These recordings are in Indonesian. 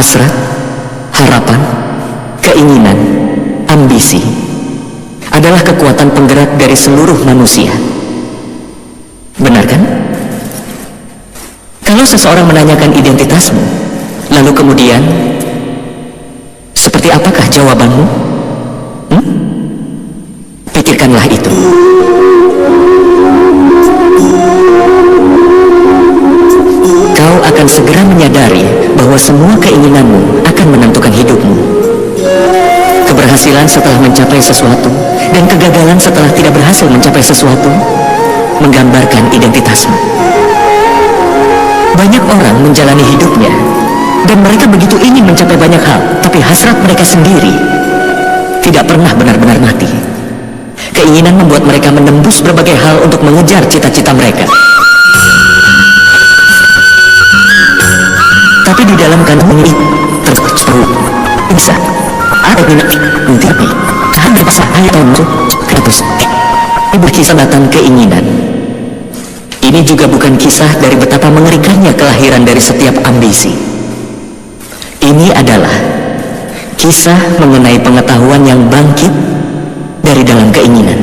Hasrat, harapan, keinginan, ambisi adalah kekuatan penggerak dari seluruh manusia. Benar kan? Kalau seseorang menanyakan identitasmu, lalu kemudian seperti apakah jawabanmu? Pikirkanlah itu. Kau akan segera menyadari bahwa semua keinginanmu akan menentukan hidupmu. Keberhasilan setelah mencapai sesuatu dan kegagalan setelah tidak berhasil mencapai sesuatu menggambarkan identitasmu. Banyak orang menjalani hidupnya dan mereka begitu ingin mencapai banyak hal, tapi hasrat mereka sendiri tidak pernah benar-benar mati. Keinginan membuat mereka menembus berbagai hal untuk mengejar cita-cita mereka. Tapi di dalam kandungan ini terseru bisa ada minat tapi tahan berpasa ayo tonjok kratos berkisah datang keinginan. Ini juga bukan kisah dari betapa mengerikannya kelahiran dari setiap ambisi. Ini adalah kisah mengenai pengetahuan yang bangkit dari dalam keinginan.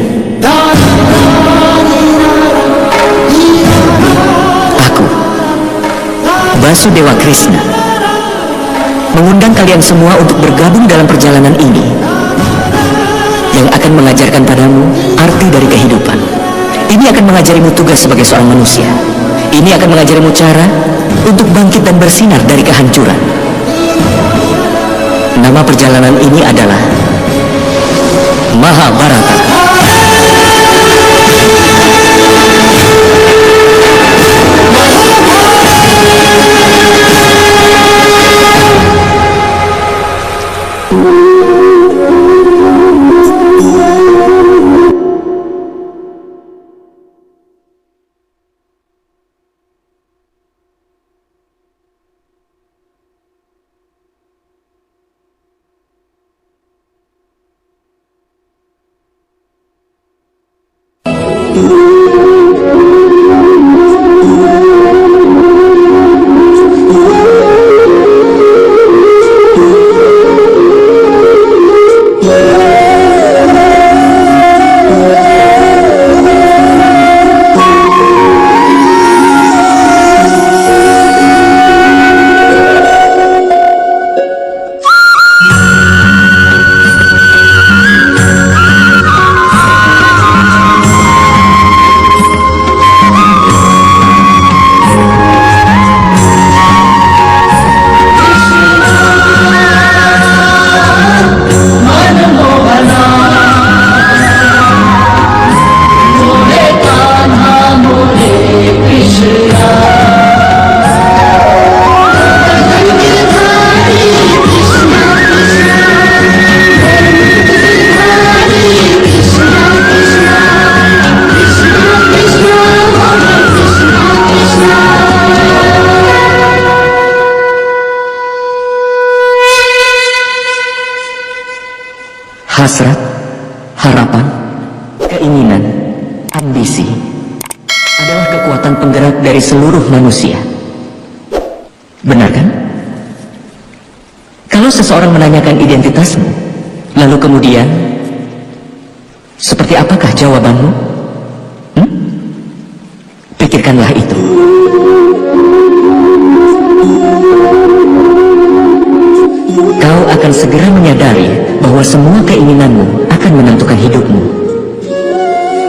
Aku, Basudewa Krishna, mengundang kalian semua untuk bergabung dalam perjalanan ini yang akan mengajarkan padamu arti dari kehidupan. Ini akan mengajarimu tugas sebagai seorang manusia. Ini akan mengajarimu cara untuk bangkit dan bersinar dari kehancuran. Nama perjalanan ini adalah Mahabharata. Hasrat, harapan, keinginan, ambisi adalah kekuatan penggerak dari seluruh manusia. Benar kan? Kalau seseorang menanyakan identitasmu, lalu kemudian seperti apakah jawabanmu? Pikirkanlah itu. Kau akan segera menyadari bahwa semua keinginanmu akan menentukan hidupmu.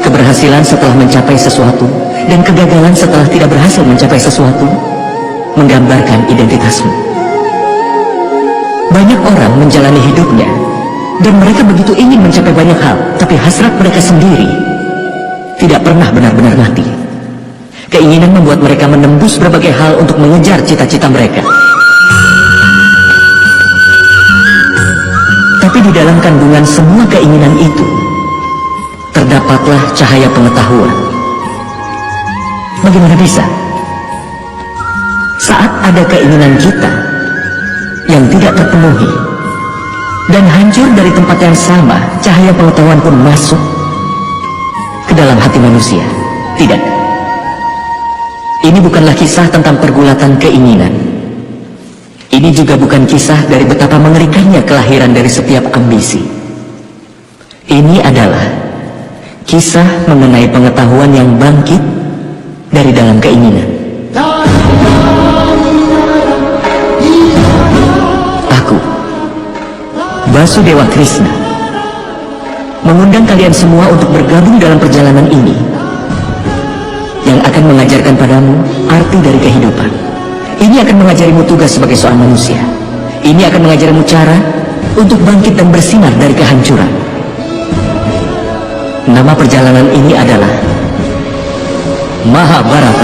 Keberhasilan setelah mencapai sesuatu dan kegagalan setelah tidak berhasil mencapai sesuatu menggambarkan identitasmu. Banyak orang menjalani hidupnya dan mereka begitu ingin mencapai banyak hal, tapi hasrat mereka sendiri tidak pernah benar-benar mati. Keinginan membuat mereka menembus berbagai hal untuk mengejar cita-cita mereka. Tapi di dalam kandungan semua keinginan itu terdapatlah cahaya pengetahuan. Bagaimana bisa? Saat ada keinginan kita yang tidak terpenuhi dan hancur dari tempat yang sama, cahaya pengetahuan pun masuk ke dalam hati manusia. Tidak. Ini bukanlah kisah tentang pergulatan keinginan. Ini juga bukan kisah dari betapa mengerikannya kelahiran dari setiap ambisi. Ini adalah kisah mengenai pengetahuan yang bangkit dari dalam keinginan. Aku, Basudewa Krishna, mengundang kalian semua untuk bergabung dalam perjalanan ini yang akan mengajarkan padamu arti dari kehidupan. Ini akan mengajarimu tugas sebagai seorang manusia. Ini akan mengajarimu cara untuk bangkit dan bersinar dari kehancuran. Nama perjalanan ini adalah Mahabharata.